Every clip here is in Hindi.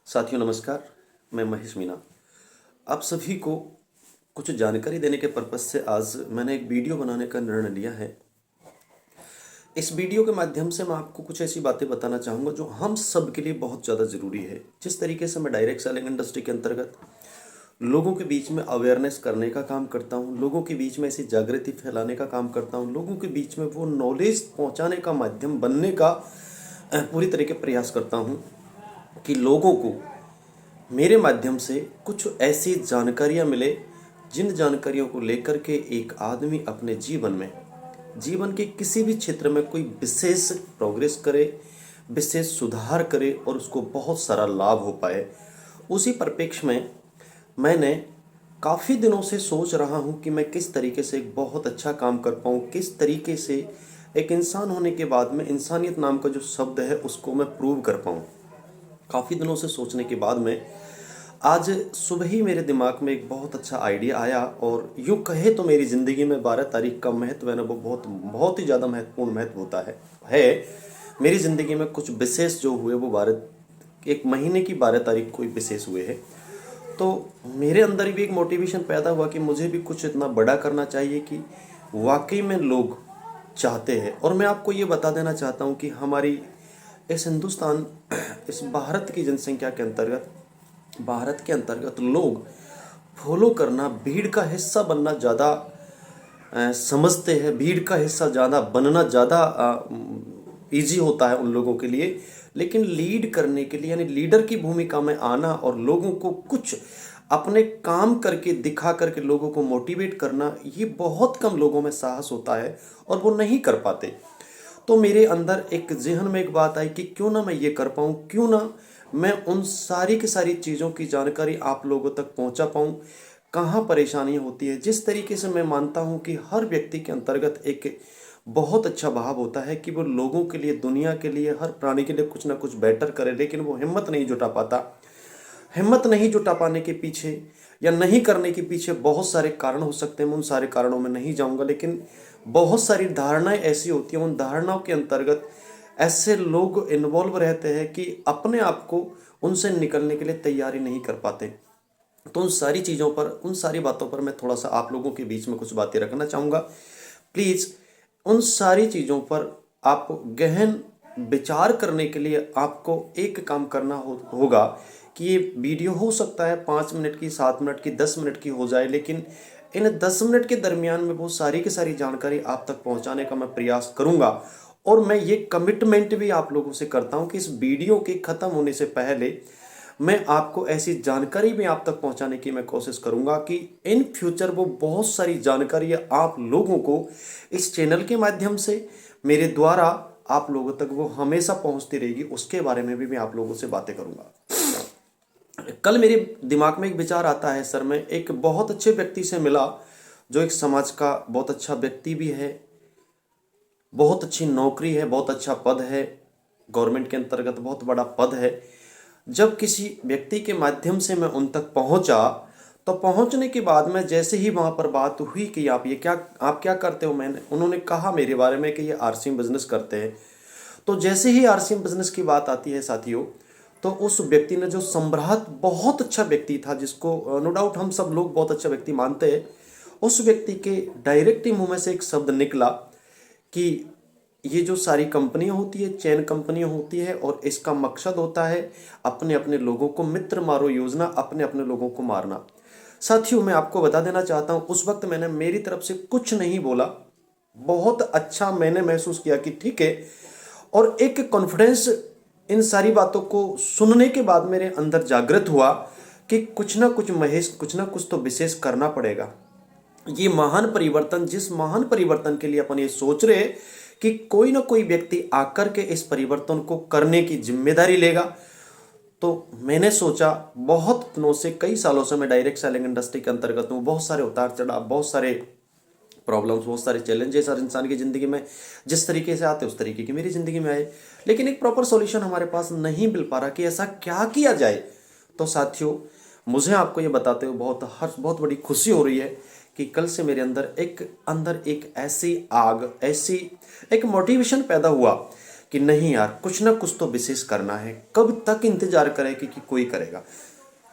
साथियों नमस्कार। मैं महेश मीना आप सभी को कुछ जानकारी देने के पर्पज से आज मैंने एक वीडियो बनाने का निर्णय लिया है। इस वीडियो के माध्यम से मैं आपको कुछ ऐसी बातें बताना चाहूँगा जो हम सब के लिए बहुत ज़्यादा ज़रूरी है। जिस तरीके से मैं डायरेक्ट सेलिंग इंडस्ट्री के अंतर्गत लोगों के बीच में अवेयरनेस करने का काम करता हूँ, लोगों के बीच में ऐसी जागृति फैलाने का काम करता हूँ, लोगों के बीच में वो नॉलेज पहुँचाने का माध्यम बनने का पूरी तरीके प्रयास करता हूँ कि लोगों को मेरे माध्यम से कुछ ऐसी जानकारियाँ मिले जिन जानकारियों को लेकर के एक आदमी अपने जीवन के किसी भी क्षेत्र में कोई विशेष प्रोग्रेस करे, विशेष सुधार करे और उसको बहुत सारा लाभ हो पाए। उसी परिप्रेक्ष्य में मैंने काफ़ी दिनों से सोच रहा हूँ कि मैं किस तरीके से एक बहुत अच्छा काम कर पाऊँ, किस तरीके से एक इंसान होने के बाद में इंसानियत नाम का जो शब्द है उसको मैं प्रूव कर पाऊँ। काफ़ी दिनों से सोचने के बाद में आज सुबह ही मेरे दिमाग में एक बहुत अच्छा आइडिया आया और यूँ कहे तो मेरी ज़िंदगी में 12 तारीख का महत्व है ना, वो बहुत बहुत ही ज़्यादा महत्वपूर्ण महत्व होता है। मेरी ज़िंदगी में कुछ विशेष जो हुए वो 1 महीने की 12 तारीख को विशेष हुए हैं। तो मेरे अंदर भी एक मोटिवेशन पैदा हुआ कि मुझे भी कुछ इतना बड़ा करना चाहिए कि वाकई में लोग चाहते हैं। और मैं आपको ये बता देना चाहता हूँ कि हमारी इस हिंदुस्तान इस भारत के अंतर्गत लोग फॉलो करना, भीड़ का हिस्सा बनना ज़्यादा समझते हैं। भीड़ का हिस्सा ज़्यादा बनना ज़्यादा इजी होता है उन लोगों के लिए, लेकिन लीड करने के लिए यानी लीडर की भूमिका में आना और लोगों को कुछ अपने काम करके दिखा करके लोगों को मोटिवेट करना, ये बहुत कम लोगों में साहस होता है और वो नहीं कर पाते। तो मेरे अंदर एक ज़हन में एक बात आई कि क्यों ना मैं ये कर पाऊँ, क्यों ना मैं उन सारी की सारी चीज़ों की जानकारी आप लोगों तक पहुंचा पाऊं, कहाँ परेशानियां होती है। जिस तरीके से मैं मानता हूं कि हर व्यक्ति के अंतर्गत एक बहुत अच्छा भाव होता है कि वो लोगों के लिए, दुनिया के लिए, हर प्राणी के लिए कुछ ना कुछ बेटर करे, लेकिन वो हिम्मत नहीं जुटा पाता। हिम्मत नहीं जुटा पाने के पीछे या नहीं करने के पीछे बहुत सारे कारण हो सकते हैं। मैं उन सारे कारणों में नहीं जाऊंगा, लेकिन बहुत सारी धारणाएं ऐसी होती हैं, उन धारणाओं के अंतर्गत ऐसे लोग इन्वॉल्व रहते हैं कि अपने आप को उनसे निकलने के लिए तैयारी नहीं कर पाते। तो उन सारी चीज़ों पर, उन सारी बातों पर मैं थोड़ा सा आप लोगों के बीच में कुछ बातें रखना चाहूँगा। प्लीज़ उन सारी चीज़ों पर आप गहन विचार करने के लिए आपको एक काम करना होगा कि ये वीडियो हो सकता है 5 मिनट की, 7 मिनट की, 10 मिनट की हो जाए, लेकिन इन 10 मिनट के दरमियान में वो सारी की सारी जानकारी आप तक पहुंचाने का मैं प्रयास करूंगा। और मैं ये कमिटमेंट भी आप लोगों से करता हूं कि इस वीडियो के ख़त्म होने से पहले मैं आपको ऐसी जानकारी भी आप तक पहुंचाने की मैं कोशिश करूंगा कि इन फ्यूचर वो बहुत सारी जानकारी आप लोगों को इस चैनल के माध्यम से मेरे द्वारा आप लोगों तक वो हमेशा पहुंचती रहेगी। उसके बारे में भी मैं आप लोगों से बातें करूंगा। कल मेरे दिमाग में एक विचार आता है सर, मैं एक बहुत अच्छे व्यक्ति से मिला जो एक समाज का बहुत अच्छा व्यक्ति भी है, बहुत अच्छी नौकरी है, बहुत अच्छा पद है, गवर्नमेंट के अंतर्गत बहुत बड़ा पद है। जब किसी व्यक्ति के माध्यम से मैं उन तक पहुंचा तो पहुंचने के बाद में जैसे ही वहां पर बात हुई कि आप क्या करते हो, उन्होंने कहा मेरे बारे में कि ये आरसीएम बिजनेस करते हैं। तो जैसे ही आरसीएम बिजनेस की बात आती है साथियों, तो उस व्यक्ति ने जो सम्राट, बहुत अच्छा व्यक्ति था जिसको नो डाउट हम सब लोग बहुत अच्छा व्यक्ति मानते हैं, उस व्यक्ति के डायरेक्ट ही मुंह में से एक शब्द निकला कि ये जो सारी कंपनियां होती है, चैन कंपनियां होती है, और इसका मकसद होता है अपने अपने लोगों को, मित्र मारो योजना, अपने अपने लोगों को मारना। साथियों मैं आपको बता देना चाहता हूं, उस वक्त मैंने मेरी तरफ से कुछ नहीं बोला, बहुत अच्छा मैंने महसूस किया कि ठीक है, और एक कॉन्फिडेंस इन सारी बातों को सुनने के बाद मेरे अंदर जागृत हुआ कि कुछ ना कुछ महेश, कुछ ना कुछ तो विशेष करना पड़ेगा। ये महान परिवर्तन, जिस महान परिवर्तन के लिए अपन ये सोच रहे कि कोई ना कोई व्यक्ति आकर के इस परिवर्तन को करने की जिम्मेदारी लेगा, तो मैंने सोचा, बहुत दिनों से, कई सालों से मैं डायरेक्ट सेलिंग इंडस्ट्री के अंतर्गत हूँ। बहुत सारे उतार चढ़ाव, बहुत सारे प्रॉब्लम्स, बहुत सारे चैलेंजेस हर इंसान की ज़िंदगी में जिस तरीके से आते उस तरीके की मेरी ज़िंदगी में आए, लेकिन एक प्रॉपर सॉल्यूशन हमारे पास नहीं मिल पा रहा कि ऐसा क्या किया जाए। तो साथियों मुझे आपको ये बताते हुए बहुत बड़ी खुशी हो रही है कि कल से मेरे अंदर एक ऐसी आग, ऐसी एक मोटिवेशन पैदा हुआ कि नहीं यार, कुछ ना कुछ तो विशेष करना है। कब तक इंतजार करें कि कोई करेगा,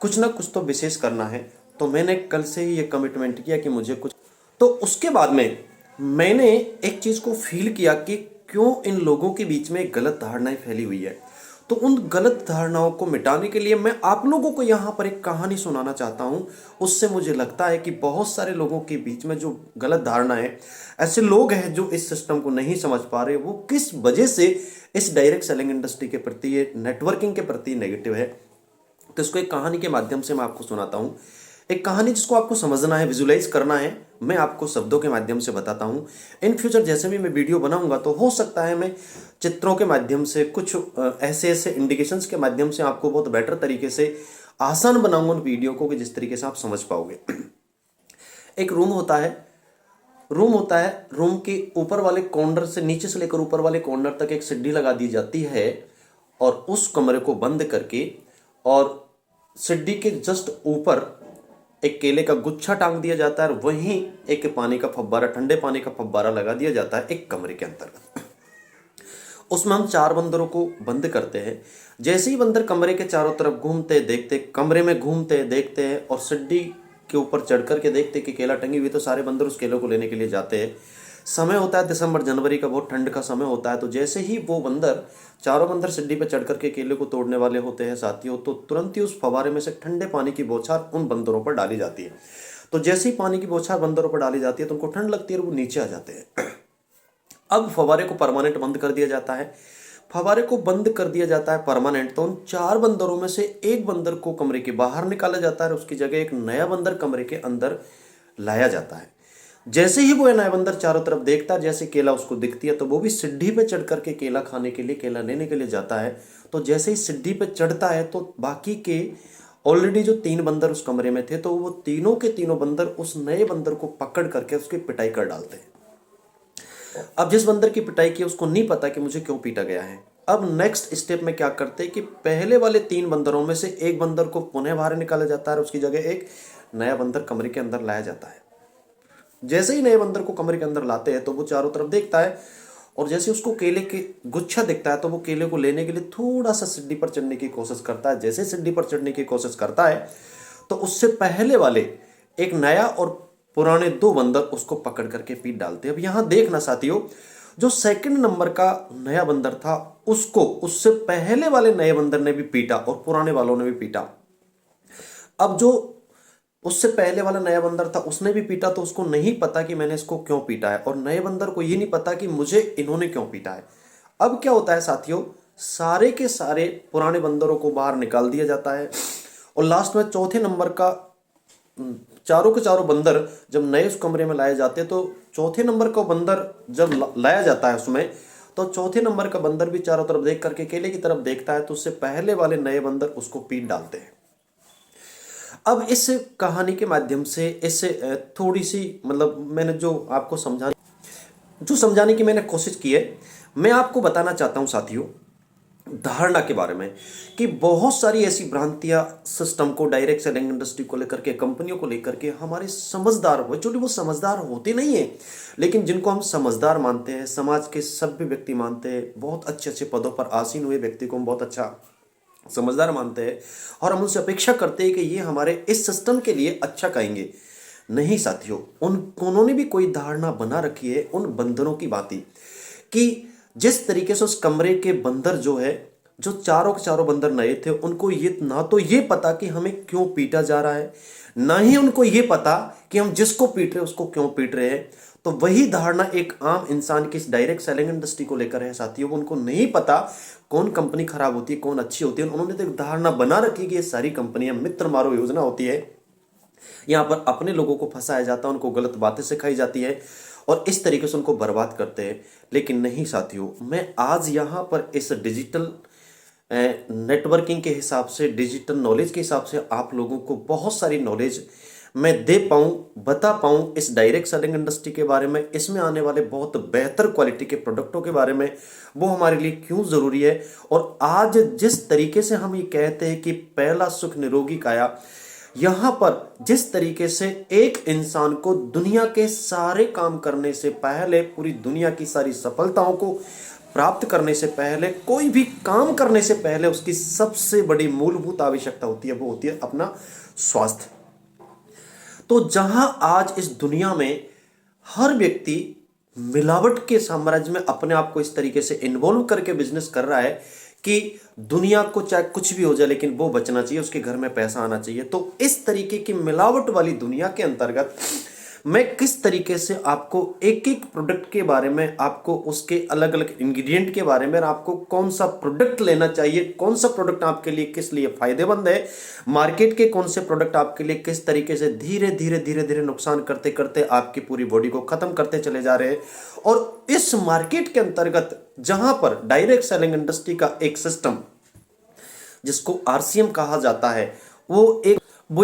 कुछ ना कुछ तो विशेष करना है। तो मैंने कल से ही ये कमिटमेंट किया कि मुझे कुछ। तो उसके बाद में मैंने एक चीज़ को फील किया कि क्यों इन लोगों के बीच में गलत धारणाएं फैली हुई है। तो उन गलत धारणाओं को मिटाने के लिए मैं आप लोगों को यहाँ पर एक कहानी सुनाना चाहता हूँ। उससे मुझे लगता है कि बहुत सारे लोगों के बीच में जो गलत धारणा है, ऐसे लोग हैं जो इस सिस्टम को नहीं समझ पा रहे, वो किस वजह से इस डायरेक्ट सेलिंग इंडस्ट्री के प्रति, ये नेटवर्किंग के प्रति नेगेटिव है। तो इसको एक कहानी के माध्यम से मैं आपको सुनाता हूँ। एक कहानी जिसको आपको समझना है, विजुलाइज करना है। मैं आपको शब्दों के माध्यम से बताता हूँ। इन फ्यूचर जैसे भी मैं वीडियो बनाऊंगा तो हो सकता है मैं चित्रों के माध्यम से, कुछ ऐसे ऐसे इंडिकेशंस के माध्यम से आपको बहुत बेटर तरीके से आसान बनाऊंगा उन वीडियो को, कि जिस तरीके से आप समझ पाओगे। एक रूम होता है, रूम के ऊपर वाले कॉर्नर से, नीचे से लेकर ऊपर वाले कॉर्नर तक एक सीढ़ी लगा दी जाती है, और उस कमरे को बंद करके और सीढ़ी के जस्ट ऊपर एक केले का गुच्छा टांग दिया जाता है, और वहीं एक पानी का फव्वारा, ठंडे पानी का फव्वारा लगा दिया जाता है एक कमरे के अंतर्गत। उसमें हम 4 बंदरों को बंद करते हैं। जैसे ही बंदर कमरे के चारों तरफ घूमते देखते, कमरे में घूमते देखते हैं, और सीढ़ी के ऊपर चढ़ करके देखते कि केला टंगी हुई, तो सारे बंदर उस केले को लेने के लिए जाते हैं। समय होता है दिसंबर जनवरी का, बहुत ठंड का समय होता है। तो जैसे ही वो बंदर, चारों बंदर सीढ़ी पे चढ़ करके केले को तोड़ने वाले होते हैं साथियों, तो तुरंत ही उस फवारे में से ठंडे पानी की बौछार उन बंदरों पर डाली जाती है। तो जैसे ही पानी की बौछार बंदरों पर डाली जाती है तो उनको ठंड लगती है और वो नीचे आ जाते हैं। अब फवारे को परमानेंट बंद कर दिया जाता है। फवारे को बंद कर दिया जाता है परमानेंट, तो उन 4 बंदरों में से एक बंदर को कमरे के बाहर निकाला जाता है, उसकी जगह एक नया बंदर कमरे के अंदर लाया जाता है। जैसे ही वो नया बंदर चारों तरफ देखता है, जैसे केला उसको दिखती है, तो वो भी सीढ़ी पे चढ़ करके केला खाने के लिए, केला लेने के लिए जाता है। तो जैसे ही सीढ़ी पे चढ़ता है तो बाकी के ऑलरेडी जो 3 बंदर उस कमरे में थे, तो वो तीनों के तीनों बंदर उस नए बंदर को पकड़ करके उसकी पिटाई कर डालते हैं। अब जिस बंदर की पिटाई की उसको नहीं पता कि मुझे क्यों पीटा गया है। अब नेक्स्ट स्टेप में क्या करते हैं कि पहले वाले 3 बंदरों में से एक बंदर को पुनः बाहर निकाला जाता है, उसकी जगह एक नया बंदर कमरे के अंदर लाया जाता है। जैसे ही नए बंदर को कमरे के अंदर लाते हैं तो वो चारों तरफ देखता है, और जैसे उसको केले के गुच्छा दिखता है तो वो केले को लेने के लिए थोड़ा सा सीढ़ी पर चढ़ने की कोशिश करता है। जैसे सीढ़ी पर चढ़ने की कोशिश करता है तो उससे पहले वाले एक नया और पुराने 2 बंदर उसको पकड़ करके पीट डालते हैं। अब यहाँ देखना साथियों, जो सेकंड नंबर का नया बंदर था उसको उससे पहले वाले नए बंदर ने भी पीटा और पुराने वालों ने भी पीटा। अब जो उससे पहले वाला नया बंदर था उसने भी पीटा, तो उसको नहीं पता कि मैंने इसको क्यों पीटा है, और नए बंदर को ये नहीं पता कि मुझे इन्होंने क्यों पीटा है। अब क्या होता है साथियों, सारे के सारे पुराने बंदरों को बाहर निकाल दिया जाता है, और लास्ट में चौथे नंबर का, चारों के चारों बंदर जब नए उस कमरे में लाए जाते हैं, तो चौथे नंबर का बंदर जब लाया जाता है उसमें, तो चौथे नंबर का बंदर भी चारों तरफ देख करके केले की तरफ देखता है, तो उससे पहले वाले नए बंदर उसको पीट डालते हैं। अब इस कहानी के माध्यम से इससे थोड़ी सी, मतलब मैंने जो आपको समझाने की मैंने कोशिश की है, मैं आपको बताना चाहता हूं साथियों धारणा के बारे में, कि बहुत सारी ऐसी भ्रांतियां सिस्टम को, डायरेक्ट सेलिंग इंडस्ट्री को लेकर के, कंपनियों को लेकर के हमारे समझदार हो, एक्चुअली वो समझदार होते नहीं है, लेकिन जिनको हम समझदार मानते हैं, समाज के सभ्य व्यक्ति मानते हैं, बहुत अच्छे अच्छे पदों पर आसीन हुए व्यक्ति को हम बहुत अच्छा समझदार मानते हैं, और हम उनसे अपेक्षा करते हैं कि ये हमारे इस सिस्टम के लिए अच्छा कहेंगे। नहीं साथियों, उन्होंने भी कोई धारणा बना रखी है उन बंदरों की भांति, कि जिस तरीके से उस कमरे के बंदर जो है, जो चारों के चारों बंदर नए थे, उनको ये ना तो ये पता कि हमें क्यों पीटा जा रहा है, ना ही उनको ये पता कि हम जिसको पीट रहे हैं उसको क्यों पीट रहे हैं। तो वही धारणा एक आम इंसान की इस डायरेक्ट सेलिंग इंडस्ट्री को लेकर है साथियों। उनको नहीं पता कौन कंपनी खराब होती है, कौन अच्छी होती है। उन्होंने तो एक धारणा बना रखी है कि ये सारी कंपनियां मित्र मारो योजना होती है, यहाँ पर अपने लोगों को फंसाया जाता है, उनको गलत बातें सिखाई जाती है, और इस तरीके से उनको बर्बाद करते हैं। लेकिन नहीं साथियों, मैं आज यहाँ पर इस डिजिटल नेटवर्किंग के हिसाब से, डिजिटल नॉलेज के हिसाब से आप लोगों को बहुत सारी नॉलेज मैं दे पाऊँ, बता पाऊँ इस डायरेक्ट सेलिंग इंडस्ट्री के बारे में, इसमें आने वाले बहुत बेहतर क्वालिटी के प्रोडक्टों के बारे में, वो हमारे लिए क्यों ज़रूरी है। और आज जिस तरीके से हम ये कहते हैं कि पहला सुख निरोगी काया, यहाँ पर जिस तरीके से एक इंसान को दुनिया के सारे काम करने से पहले पूरी दुनिया की सारी सफलताओं को प्राप्त करने से पहले, कोई भी काम करने से पहले उसकी सबसे बड़ी मूलभूत आवश्यकता होती है, वो होती है अपना स्वास्थ्य। तो जहां आज इस दुनिया में हर व्यक्ति मिलावट के साम्राज्य में अपने आप को इस तरीके से इन्वॉल्व करके बिजनेस कर रहा है कि दुनिया को चाहे कुछ भी हो जाए लेकिन वो बचना चाहिए, उसके घर में पैसा आना चाहिए। तो इस तरीके की मिलावट वाली दुनिया के अंतर्गत मैं किस तरीके से आपको एक एक प्रोडक्ट के बारे में, आपको उसके अलग अलग इंग्रेडिएंट के बारे में, आपको कौन सा प्रोडक्ट लेना चाहिए, कौन सा प्रोडक्ट आपके लिए किस लिए फायदेमंद है, मार्केट के कौन से प्रोडक्ट आपके लिए किस तरीके से धीरे धीरे धीरे धीरे नुकसान करते करते आपकी पूरी बॉडी को खत्म करते चले जा रहे हैं। और इस मार्केट के अंतर्गत जहां पर डायरेक्ट सेलिंग इंडस्ट्री का एक सिस्टम जिसको आरसीएम कहा जाता है, वो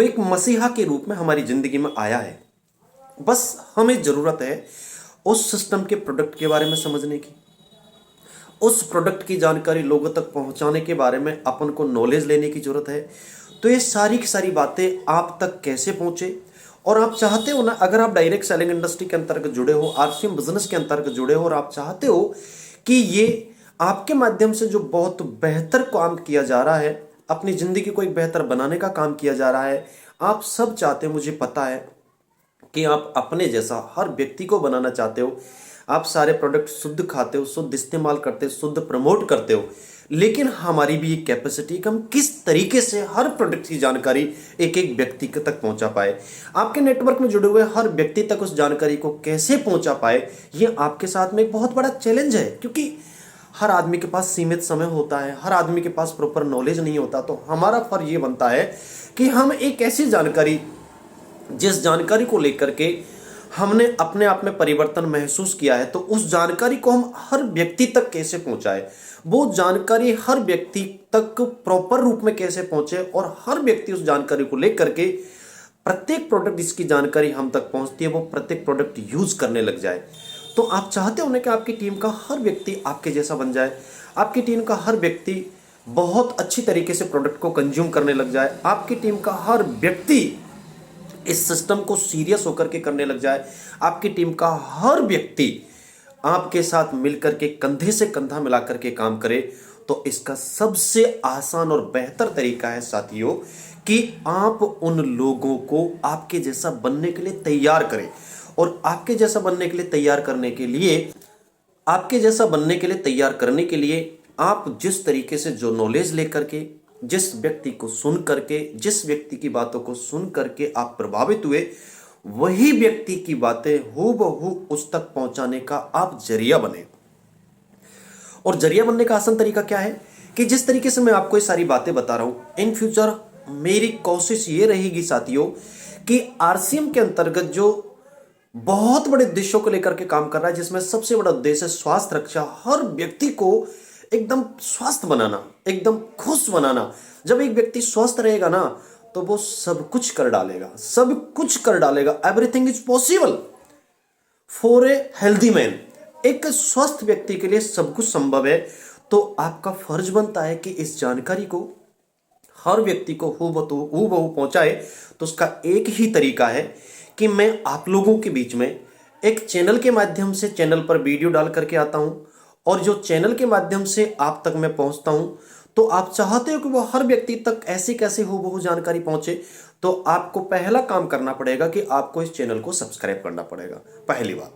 एक मसीहा के रूप में हमारी जिंदगी में आया है। बस हमें जरूरत है उस सिस्टम के प्रोडक्ट के बारे में समझने की, उस प्रोडक्ट की जानकारी लोगों तक पहुंचाने के बारे में अपन को नॉलेज लेने की जरूरत है। तो ये सारी की सारी बातें आप तक कैसे पहुंचे, और आप चाहते हो ना, अगर आप डायरेक्ट सेलिंग इंडस्ट्री के अंतर्गत जुड़े हो, आरसीएम बिजनेस के अंतर्गत जुड़े हो, और आप चाहते हो कि ये आपके माध्यम से जो बहुत बेहतर काम किया जा रहा है, अपनी जिंदगी को एक बेहतर बनाने का काम किया जा रहा है, आप सब चाहते हो, मुझे पता है कि आप अपने जैसा हर व्यक्ति को बनाना चाहते हो। आप सारे प्रोडक्ट शुद्ध खाते हो, शुद्ध इस्तेमाल करते हो, शुद्ध प्रमोट करते हो, लेकिन हमारी भी एक कैपेसिटी कि हम किस तरीके से हर प्रोडक्ट की जानकारी एक एक व्यक्ति तक पहुंचा पाए, आपके नेटवर्क में जुड़े हुए हर व्यक्ति तक उस जानकारी को कैसे पहुंचा पाए। ये आपके साथ में एक बहुत बड़ा चैलेंज है, क्योंकि हर आदमी के पास सीमित समय होता है, हर आदमी के पास प्रॉपर नॉलेज नहीं होता। तो हमारा फर्ज ये बनता है कि हम एक ऐसी जानकारी, जिस जानकारी को लेकर के हमने अपने आप में परिवर्तन महसूस किया है, तो उस जानकारी को हम हर व्यक्ति तक कैसे पहुंचाए, वो जानकारी हर व्यक्ति तक प्रॉपर रूप में कैसे पहुंचे, और हर व्यक्ति उस जानकारी को लेकर के प्रत्येक प्रोडक्ट जिसकी जानकारी हम तक पहुंचती है वो प्रत्येक प्रोडक्ट यूज करने लग जाए। तो आप चाहते हो ना कि आपकी टीम का हर व्यक्ति आपके जैसा बन जाए, आपकी टीम का हर व्यक्ति बहुत अच्छी तरीके से प्रोडक्ट को कंज्यूम करने लग जाए, आपकी टीम का हर व्यक्ति इस सिस्टम को सीरियस होकर के करने लग जाए, आपकी टीम का हर व्यक्ति आपके साथ मिलकर के कंधे से कंधा मिलाकर के काम करे। तो इसका सबसे आसान और बेहतर तरीका है साथियों कि आप उन लोगों को आपके जैसा बनने के लिए तैयार करें, और आपके जैसा बनने के लिए तैयार करने के लिए, आपके जैसा बनने के लिए तैयार करने के लिए आप जिस तरीके से जो नॉलेज लेकर के, जिस व्यक्ति को सुन करके, जिस व्यक्ति की बातों को सुन करके आप प्रभावित हुए, वही व्यक्ति की बातें हूबहू उस तक पहुंचाने का आप जरिया बने। और जरिया बनने का आसान तरीका क्या है कि जिस तरीके से मैं आपको ये सारी बातें बता रहा हूं, इन फ्यूचर मेरी कोशिश ये रहेगी साथियों कि आरसीएम के अंतर्गत जो बहुत बड़े उद्देश्यों को लेकर के काम कर रहा है, जिसमें सबसे बड़ा उद्देश्य है स्वास्थ्य रक्षा, हर व्यक्ति को एकदम स्वस्थ बनाना, एकदम खुश बनाना। जब एक व्यक्ति स्वस्थ रहेगा ना, तो वो सब कुछ कर डालेगा, सब कुछ कर डालेगा। Everything is possible for a healthy man. एक स्वस्थ व्यक्ति के लिए सब कुछ संभव है। तो आपका फर्ज बनता है कि इस जानकारी को हर व्यक्ति को हूबहू पहुंचाए। तो उसका एक ही तरीका है कि मैं आप लोगों के बीच में एक चैनल के माध्यम से, चैनल पर वीडियो डाल करके आता हूं, और जो चैनल के माध्यम से आप तक मैं पहुंचता हूं, तो आप चाहते हो कि वो हर व्यक्ति तक ऐसी कैसे हूबहू जानकारी पहुंचे, तो आपको पहला काम करना पड़ेगा कि आपको इस चैनल को सब्सक्राइब करना पड़ेगा, पहली बात।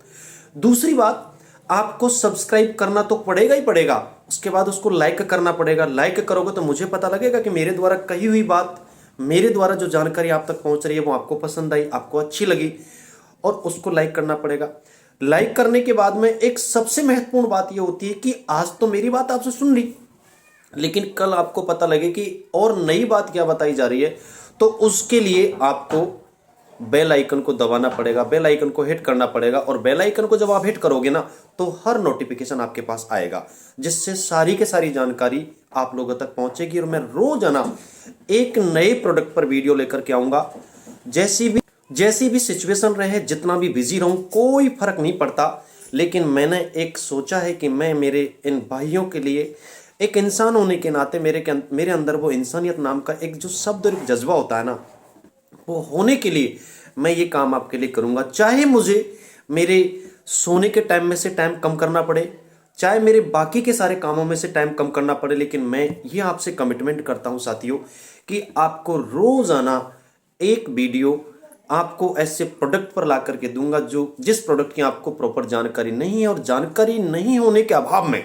दूसरी बात, आपको सब्सक्राइब करना तो पड़ेगा ही पड़ेगा, उसके बाद उसको लाइक करना पड़ेगा। लाइक करोगे तो मुझे पता लगेगा कि मेरे द्वारा कही हुई बात, मेरे द्वारा जो जानकारी आप तक पहुंच रही है वो आपको पसंद आई, आपको अच्छी लगी, और उसको लाइक करना पड़ेगा। लाइक करने के बाद में एक सबसे महत्वपूर्ण बात यह होती है कि आज तो मेरी बात आपसे सुन ली, लेकिन कल आपको पता लगे कि और नई बात क्या बताई जा रही है, तो उसके लिए आपको बेल आइकन को दबाना पड़ेगा, बेल आइकन को हिट करना पड़ेगा। और बेल आइकन को जब आप हिट करोगे ना, तो हर नोटिफिकेशन आपके पास आएगा, जिससे सारी के सारी जानकारी आप लोगों तक पहुंचेगी। और मैं रोजाना एक नए प्रोडक्ट पर वीडियो लेकर के आऊंगा। जैसी भी सिचुएशन रहे, जितना भी बिजी रहूं, कोई फर्क नहीं पड़ता, लेकिन मैंने एक सोचा है कि मैं मेरे इन भाइयों के लिए, एक इंसान होने के नाते मेरे अंदर वो इंसानियत नाम का एक जो शब्द और एक जज्बा होता है ना, वो होने के लिए मैं ये काम आपके लिए करूंगा। चाहे मुझे मेरे सोने के टाइम में से टाइम कम करना पड़े, चाहे मेरे बाकी के सारे कामों में से टाइम कम करना पड़े, लेकिन मैं ये आपसे कमिटमेंट करता हूं साथियों कि आपको रोजाना एक वीडियो आपको ऐसे प्रोडक्ट पर ला करके दूंगा जो जिस प्रोडक्ट की आपको प्रॉपर जानकारी नहीं है, और जानकारी नहीं होने के अभाव में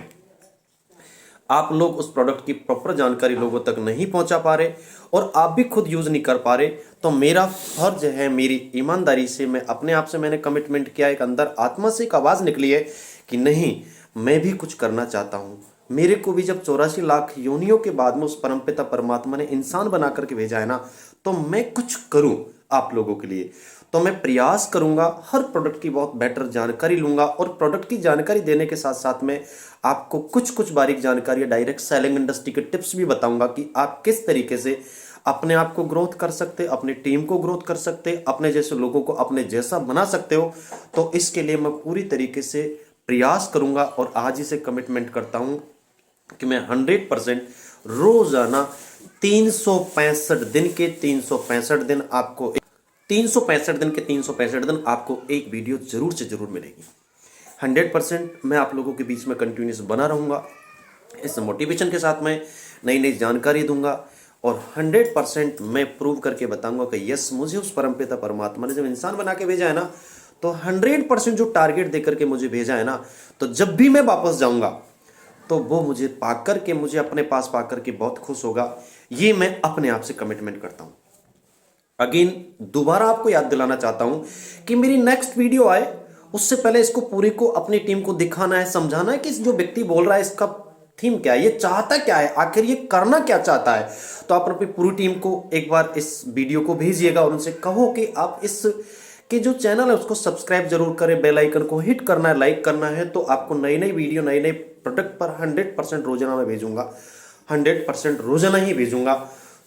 आप लोग उस प्रोडक्ट की प्रॉपर जानकारी लोगों तक नहीं पहुंचा पा रहे और आप भी खुद यूज नहीं कर पा रहे, तो मेरा फर्ज है, मेरी ईमानदारी से मैं अपने आप से मैंने कमिटमेंट किया, एक अंदर आत्मा से एक आवाज निकली है कि नहीं, मैं भी कुछ करना चाहता हूं। मेरे को भी जब 84 लाख योनियों के बाद में उस परमपिता परमात्मा ने इंसान बना करके भेजा है ना, तो मैं कुछ करूं आप लोगों के लिए। तो मैं प्रयास करूंगा, हर प्रोडक्ट की बहुत बेटर जानकारी लूंगा, और प्रोडक्ट की जानकारी देने के साथ साथ में आपको कुछ कुछ बारीक जानकारी, डायरेक्ट सेलिंग इंडस्ट्री के टिप्स भी बताऊंगा कि आप किस तरीके से अपने आप को ग्रोथ कर सकते, अपनी टीम को ग्रोथ कर सकते, अपने जैसे लोगों को अपने जैसा बना सकते हो। तो इसके लिए मैं पूरी तरीके से प्रयास करूंगा, और आज ही से कमिटमेंट करता हूं कि मैं 100% रोजाना 365 दिन के 365 दिन आपको 365 दिन के 365 दिन आपको एक वीडियो जरूर से जरूर मिलेगी। 100% मैं आप लोगों के बीच में कंटिन्यूस बना रहूंगा, इस मोटिवेशन के साथ मैं नई नई जानकारी दूंगा, और 100% मैं प्रूव करके बताऊंगा कि यस, मुझे उस परमपिता परमात्मा ने जब इंसान बना के भेजा है ना, तो 100% जो टारगेट देकर के मुझे भेजा है ना, तो जब भी मैं वापस जाऊंगा तो वो मुझे पाकर के, मुझे अपने पास पाकर के बहुत खुश होगा। ये मैं अपने आप से कमिटमेंट करता हूं। अगेन दोबारा आपको याद दिलाना चाहता हूं कि मेरी नेक्स्ट वीडियो आए उससे पहले इसको पूरे को अपनी टीम को दिखाना है, समझाना है कि जो व्यक्ति बोल रहा है इसका थीम क्या है, ये चाहता क्या है, आखिर ये करना क्या चाहता है। तो आप अपनी पूरी टीम को एक बार इस वीडियो को भेजिएगा और उनसे कहो कि आप इस कि जो चैनल है उसको सब्सक्राइब जरूर करें, बेल आइकन को हिट करना है, लाइक करना है। तो आपको नई नई वीडियो, नए नए प्रोडक्ट पर 100% रोजाना मैं भेजूंगा, 100% रोजाना ही भेजूंगा।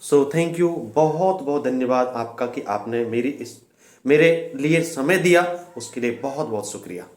सो थैंक यू, बहुत बहुत धन्यवाद आपका कि आपने मेरे लिए समय दिया, उसके लिए बहुत बहुत शुक्रिया।